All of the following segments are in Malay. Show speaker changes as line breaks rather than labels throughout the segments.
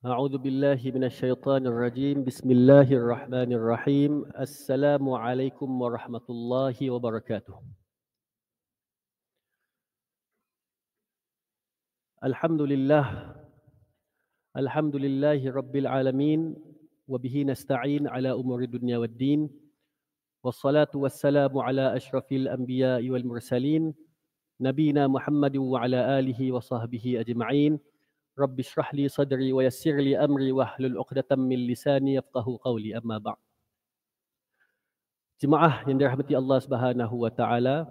أعوذ بالله من الشيطان الرجيم بسم الله الرحمن الرحيم السلام عليكم ورحمة الله وبركاته الحمد لله الحمد لله رب العالمين وبه نستعين على أمور الدنيا والدين والصلاة والسلام على أشرف الأنبياء والمرسلين نبينا محمد وعلى آله وصحبه أجمعين رب اشرح لي صدري ويسر لي أمري واحلل عقدة من لساني يفقهوا قولي أما بعد. Jemaah yang dirahmati Allah Subhanahu wa taala,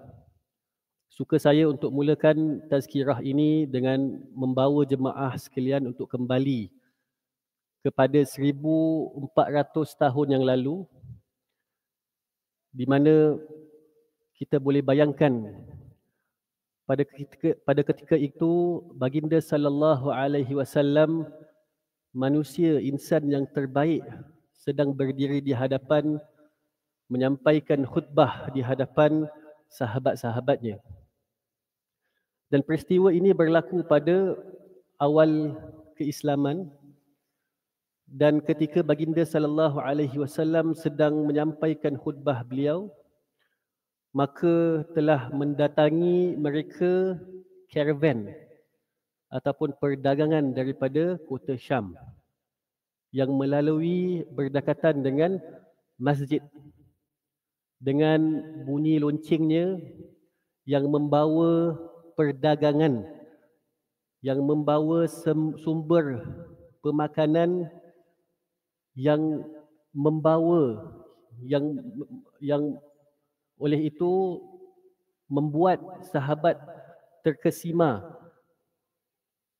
suka saya untuk mulakan tazkirah ini dengan membawa jemaah sekalian untuk kembali kepada 1400 tahun yang lalu, di mana kita boleh bayangkan pada ketika itu baginda sallallahu alaihi wasallam, manusia insan yang terbaik, sedang berdiri di hadapan menyampaikan khutbah di hadapan sahabat-sahabatnya. Dan peristiwa ini berlaku pada awal keislaman, dan ketika baginda sallallahu alaihi wasallam sedang menyampaikan khutbah beliau, maka telah mendatangi mereka karavan ataupun perdagangan daripada kota Syam yang melalui berdekatan dengan masjid, dengan bunyi loncengnya yang membawa perdagangan, yang membawa sumber pemakanan, yang membawa yang oleh itu membuat sahabat terkesima,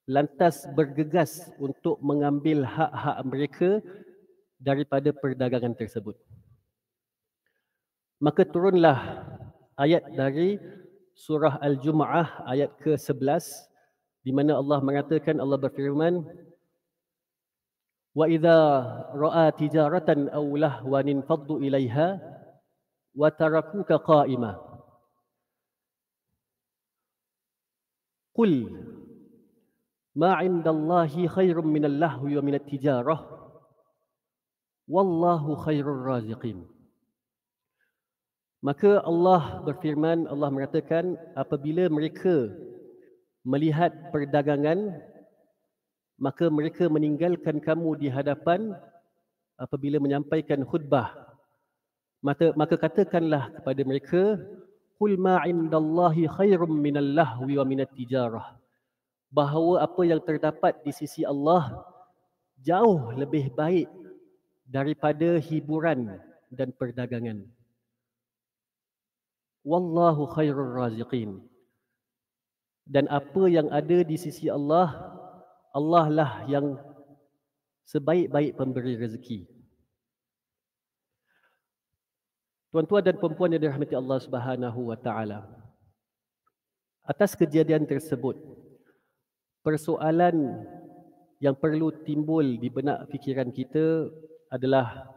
lantas bergegas untuk mengambil hak-hak mereka daripada perdagangan tersebut. Maka turunlah ayat dari surah Al-Jumu'ah ayat ke-11, di mana Allah mengatakan, Allah berfirman, wa idza ra'a tijaratan aw lahwan infaddu ilaiha wa tarakuka qa'imah qul ma 'indallahi khairum minal lahwi wa minat tijarah wallahu khairur raziqin. Maka Allah berfirman, Allah mengatakan, apabila mereka melihat perdagangan, maka mereka meninggalkan kamu di hadapan apabila menyampaikan khutbah. Maka katakanlah kepada mereka, qul ma 'indallahi khairum minal lahwi wa minat tijarah, bahawa apa yang terdapat di sisi Allah jauh lebih baik daripada hiburan dan perdagangan. Wallahu khairur raziqin. Dan apa yang ada di sisi Allah, Allah lah yang sebaik-baik pemberi rezeki. Tuan-tuan dan puan-puan yang dirahmati Allah Subhanahu wa taala, atas kejadian tersebut, persoalan yang perlu timbul di benak fikiran kita adalah,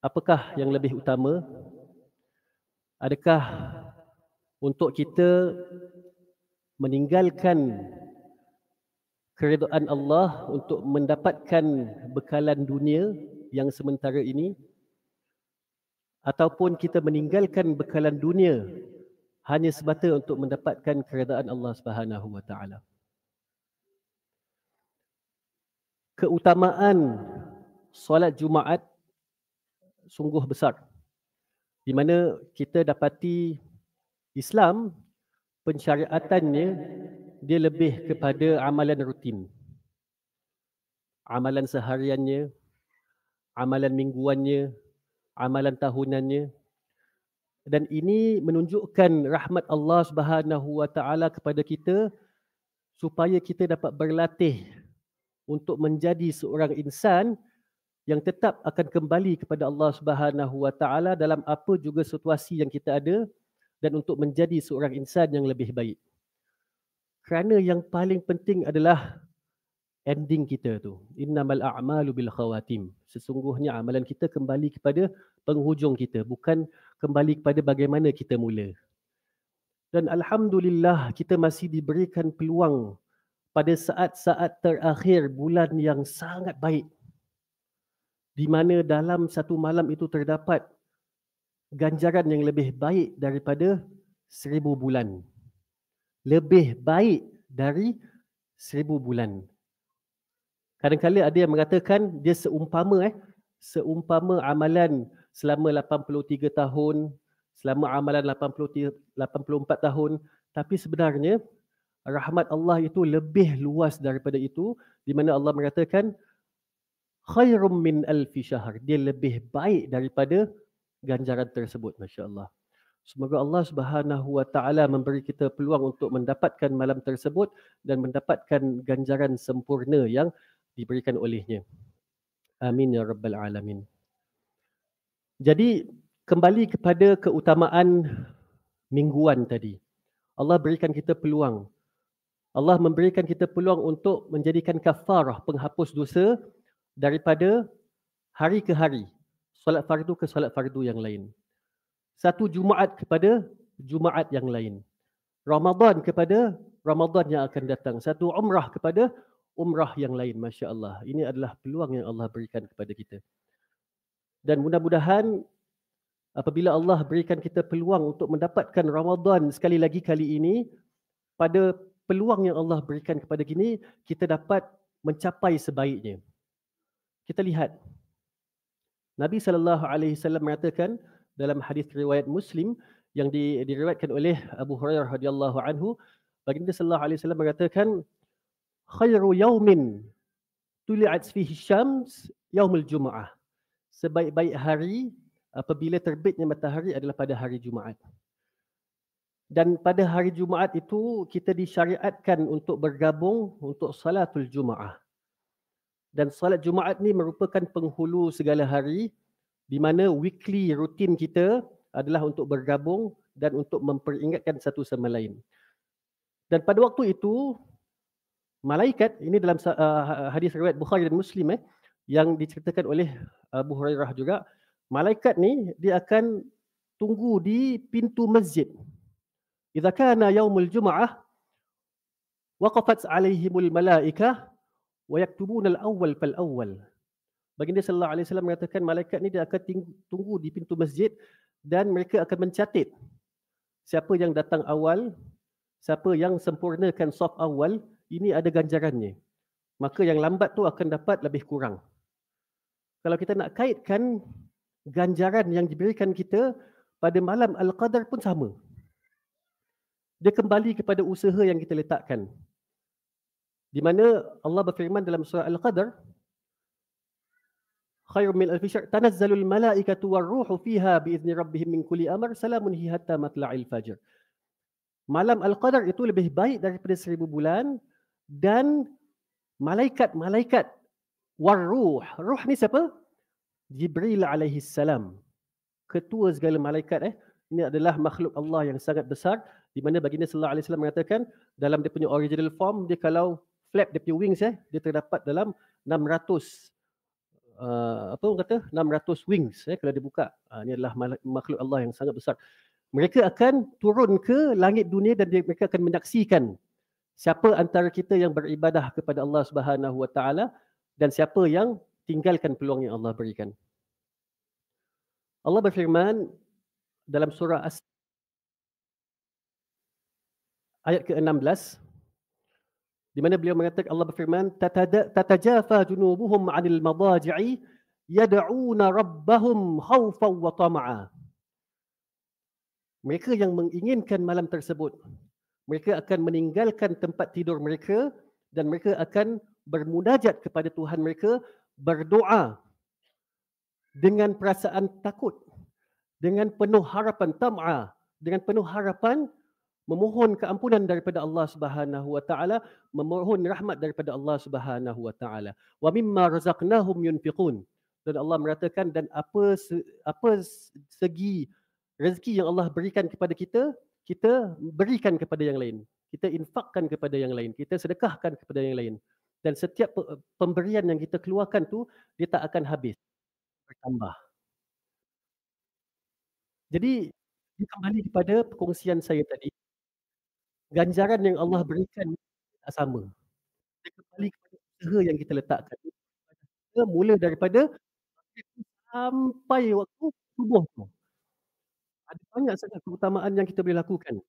apakah yang lebih utama? Adakah untuk kita meninggalkan keridaan Allah untuk mendapatkan bekalan dunia yang sementara ini, ataupun kita meninggalkan bekalan dunia hanya semata untuk mendapatkan keridaan Allah Subhanahu wa taala? Keutamaan solat Jumaat sungguh besar, di mana kita dapati Islam, pensyariatannya dia lebih kepada amalan rutin, amalan sehariannya, amalan mingguannya, amalan tahunannya. Dan ini menunjukkan rahmat Allah Subhanahu wa taala kepada kita, supaya kita dapat berlatih untuk menjadi seorang insan yang tetap akan kembali kepada Allah Subhanahu wa taala dalam apa juga situasi yang kita ada, dan untuk menjadi seorang insan yang lebih baik. Kerana yang paling penting adalah ending kita tu. Innamal a'malu bil khawatim. Sesungguhnya amalan kita kembali kepada penghujung kita, bukan kembali kepada bagaimana kita mula. Dan alhamdulillah kita masih diberikan peluang pada saat-saat terakhir bulan yang sangat baik, di mana dalam satu malam itu terdapat ganjaran yang lebih baik daripada 1000 bulan. Lebih baik dari 1000 bulan. Kadang-kadang ada yang mengatakan dia seumpama amalan selama 83 tahun, selama amalan 84 tahun, tapi sebenarnya rahmat Allah itu lebih luas daripada itu, di mana Allah mengatakan khairum min alfi syahr. Dia lebih baik daripada ganjaran tersebut, masya-Allah. Semoga Allah Subhanahu Wa Taala memberi kita peluang untuk mendapatkan malam tersebut dan mendapatkan ganjaran sempurna yang diberikan olehnya. Amin ya rabbal alamin. Jadi kembali kepada keutamaan mingguan tadi. Allah berikan kita peluang. Allah memberikan kita peluang untuk menjadikan kafarah, penghapus dosa daripada hari ke hari. Solat fardu ke solat fardu yang lain. Satu Jumaat kepada Jumaat yang lain. Ramadan kepada Ramadan yang akan datang. Satu umrah kepada umrah yang lain. Masya Allah. Ini adalah peluang yang Allah berikan kepada kita. Dan mudah-mudahan apabila Allah berikan kita peluang untuk mendapatkan Ramadan sekali lagi kali ini, pada peluang yang Allah berikan kepada kita, kita dapat mencapai sebaiknya. Kita lihat. Nabi SAW mengatakan dalam hadis riwayat Muslim yang diriwayatkan oleh Abu Hurairah radhiyallahu anhu, baginda sallallahu alaihi wasallam mengatakan khairu yaumin tuli'at fihi syams yaumul jumu'ah. Sebaik-baik hari apabila terbitnya matahari adalah pada hari Jumaat. Dan pada hari Jumaat itu kita disyariatkan untuk bergabung untuk salatul Jumaat. Dan salat Jumaat ni merupakan penghulu segala hari, di mana weekly rutin kita adalah untuk bergabung dan untuk memperingatkan satu sama lain. Dan pada waktu itu, malaikat, ini dalam hadis riwayat Bukhari dan Muslim yang diceritakan oleh Abu Hurairah juga, malaikat ni dia akan tunggu di pintu masjid. Idza kana yaumul jumu'ah waqafat 'alaihimul malaikah wa yaktubuna al-awwal fal-awwal. Baginda sallallahu alaihi wasallam mengatakan malaikat ni dia akan tunggu di pintu masjid dan mereka akan mencatat siapa yang datang awal, siapa yang sempurnakan saf awal, ini ada ganjarannya. Maka yang lambat tu akan dapat lebih kurang. Kalau kita nak kaitkan ganjaran yang diberikan kita pada malam Al-Qadar pun sama. Dia kembali kepada usaha yang kita letakkan. Di mana Allah berfirman dalam surah Al-Qadar, khairum min alfi syahr tanazzalul malaikatu warruhu fiha biizni rabbihim min kulli amr salamun hi hatta matla'il fajr. Malam Al-Qadar itu lebih baik daripada 1000 bulan dan malaikat-malaikat warruh. Ruh ni siapa? Jibril alaihi salam. Ketua segala malaikat Ini adalah makhluk Allah yang sangat besar, di mana baginda sallallahu alaihi wasallam mengatakan dalam dia punya original form, dia kalau flap dia punya wings dia terdapat dalam 600 apa orang kata 600 wings kalau dia buka. Ini adalah makhluk Allah yang sangat besar. Mereka akan turun ke langit dunia dan mereka akan menyaksikan siapa antara kita yang beribadah kepada Allah Subhanahu Wa Taala dan siapa yang tinggalkan peluang yang Allah berikan. Allah berfirman dalam surah As ayat ke-16, di mana beliau mengatakan, Allah berfirman, tatajafa junubuhum 'anil madaji'i yad'una rabbahum khaufan wa tama'a. Mereka yang menginginkan malam tersebut, mereka akan meninggalkan tempat tidur mereka dan mereka akan bermunajat kepada Tuhan mereka, berdoa dengan perasaan takut, dengan penuh harapan tam'a, dengan penuh harapan memohon keampunan daripada Allah Subhanahu Wa Taala, memohon rahmat daripada Allah Subhanahu Wa Taala. Wa mimma razaqnahum yunfiqun. Dan Allah mengatakan dan apa segi rezeki yang Allah berikan kepada kita, kita berikan kepada yang lain. Kita infakkan kepada yang lain, kita sedekahkan kepada yang lain. Dan setiap pemberian yang kita keluarkan tu dia tak akan habis, bertambah. Jadi kembali kepada perkongsian saya tadi, ganjaran yang Allah berikan tak sama. kita kembali kepada usaha yang kita letakkan. Kita mula daripada sampai waktu subuh tu. Ada banyak sangat keutamaan yang kita boleh lakukan.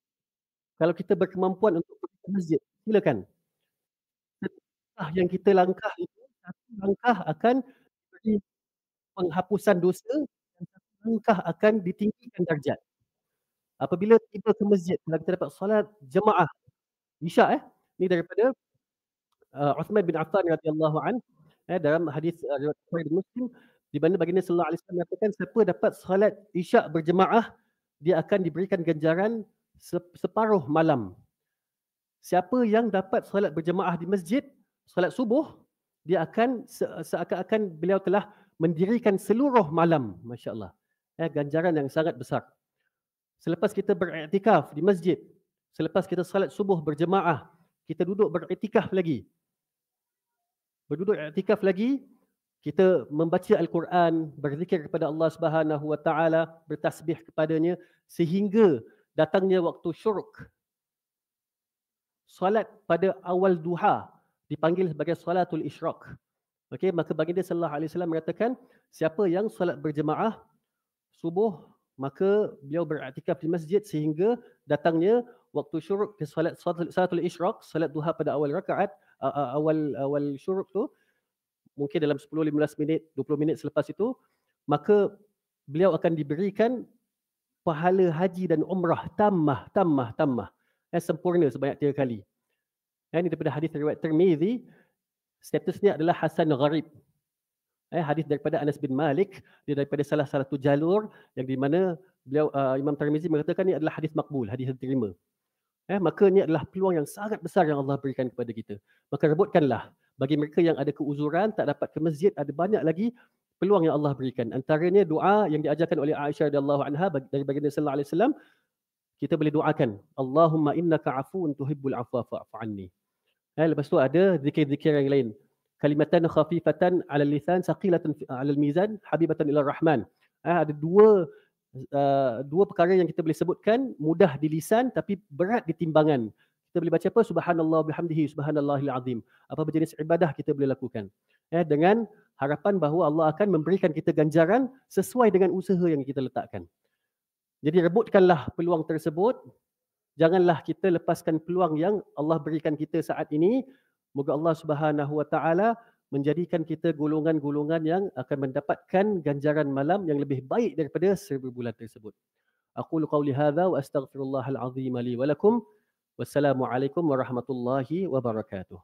Kalau kita berkemampuan untuk pergi ke masjid, silakan. Setiap langkah yang kita langkah itu, satu langkah akan beri penghapusan dosa dan satu langkah akan ditinggikan darjat. Apabila tiba ke masjid, kalau kita dapat solat jemaah Isyak ni daripada Uthman bin Affan radhiyallahu an, dalam hadis riwayat Bukhari dan Muslim, di mana baginda sallallahu alaihi wasallam mengatakan siapa dapat solat Isyak berjemaah, dia akan diberikan ganjaran separuh malam. Siapa yang dapat solat berjemaah di masjid, solat subuh, dia akan seakan-akan beliau telah mendirikan seluruh malam. Masya-Allah. Ganjaran yang sangat besar. Selepas kita beriktikaf di masjid, selepas kita solat subuh berjemaah, kita duduk beriktikaf lagi. Berduduk iktikaf lagi, kita membaca Al-Quran, berzikir kepada Allah Subhanahu Wa Taala, bertasbih kepadanya sehingga datangnya waktu syuruk. Solat pada awal duha dipanggil sebagai salatul isyraq. Okey, maka baginda sallallahu alaihi wasallam mengatakan siapa yang solat berjemaah subuh, maka beliau beriktikaf di masjid sehingga datangnya waktu syuruk, salatul isyraq, solat duha pada awal rakaat, awal syuruk tu, mungkin dalam 10-15 minit, 20 minit selepas itu, maka beliau akan diberikan pahala haji dan umrah tammah. Sempurna sebanyak 3 kali. Ini daripada hadis riwayat Tirmizi, statusnya adalah hasan gharib. Hadis daripada Anas bin Malik, dia daripada salah satu jalur yang di mana beliau Imam Tirmizi mengatakan ini adalah hadis makbul, hadis diterima. Maka ini adalah peluang yang sangat besar yang Allah berikan kepada kita. Maka rebutkanlah. Bagi mereka yang ada keuzuran, tak dapat ke masjid, ada banyak lagi peluang yang Allah berikan. Antaranya doa yang diajarkan oleh Aisyah radhiyallahu anha dari baginda sallallahu alaihi wasallam, kita boleh doakan, Allahumma innaka afuun tuhibbul afwa fa'fu anni. Lepas tu ada zikir-zikir yang lain. Kalimatan khafifatan 'ala lisan, saqilatan 'ala al-mizan, habibatan ila rahman. Ada dua perkara yang kita boleh sebutkan, mudah di lisan tapi berat di timbangan. Kita boleh baca apa? Subhanallah bihamdihi, subhanallahil azim. Apa jenis ibadah kita boleh lakukan. Dengan harapan bahawa Allah akan memberikan kita ganjaran sesuai dengan usaha yang kita letakkan. Jadi rebutkanlah peluang tersebut. Janganlah kita lepaskan peluang yang Allah berikan kita saat ini. Moga Allah Subhanahu Wa Taala menjadikan kita golongan-golongan yang akan mendapatkan ganjaran malam yang lebih baik daripada 1000 bulan tersebut. Aqulu qawli hadza wa astaghfirullahal azim li wa lakum. Wassalamualaikum warahmatullahi wabarakatuh.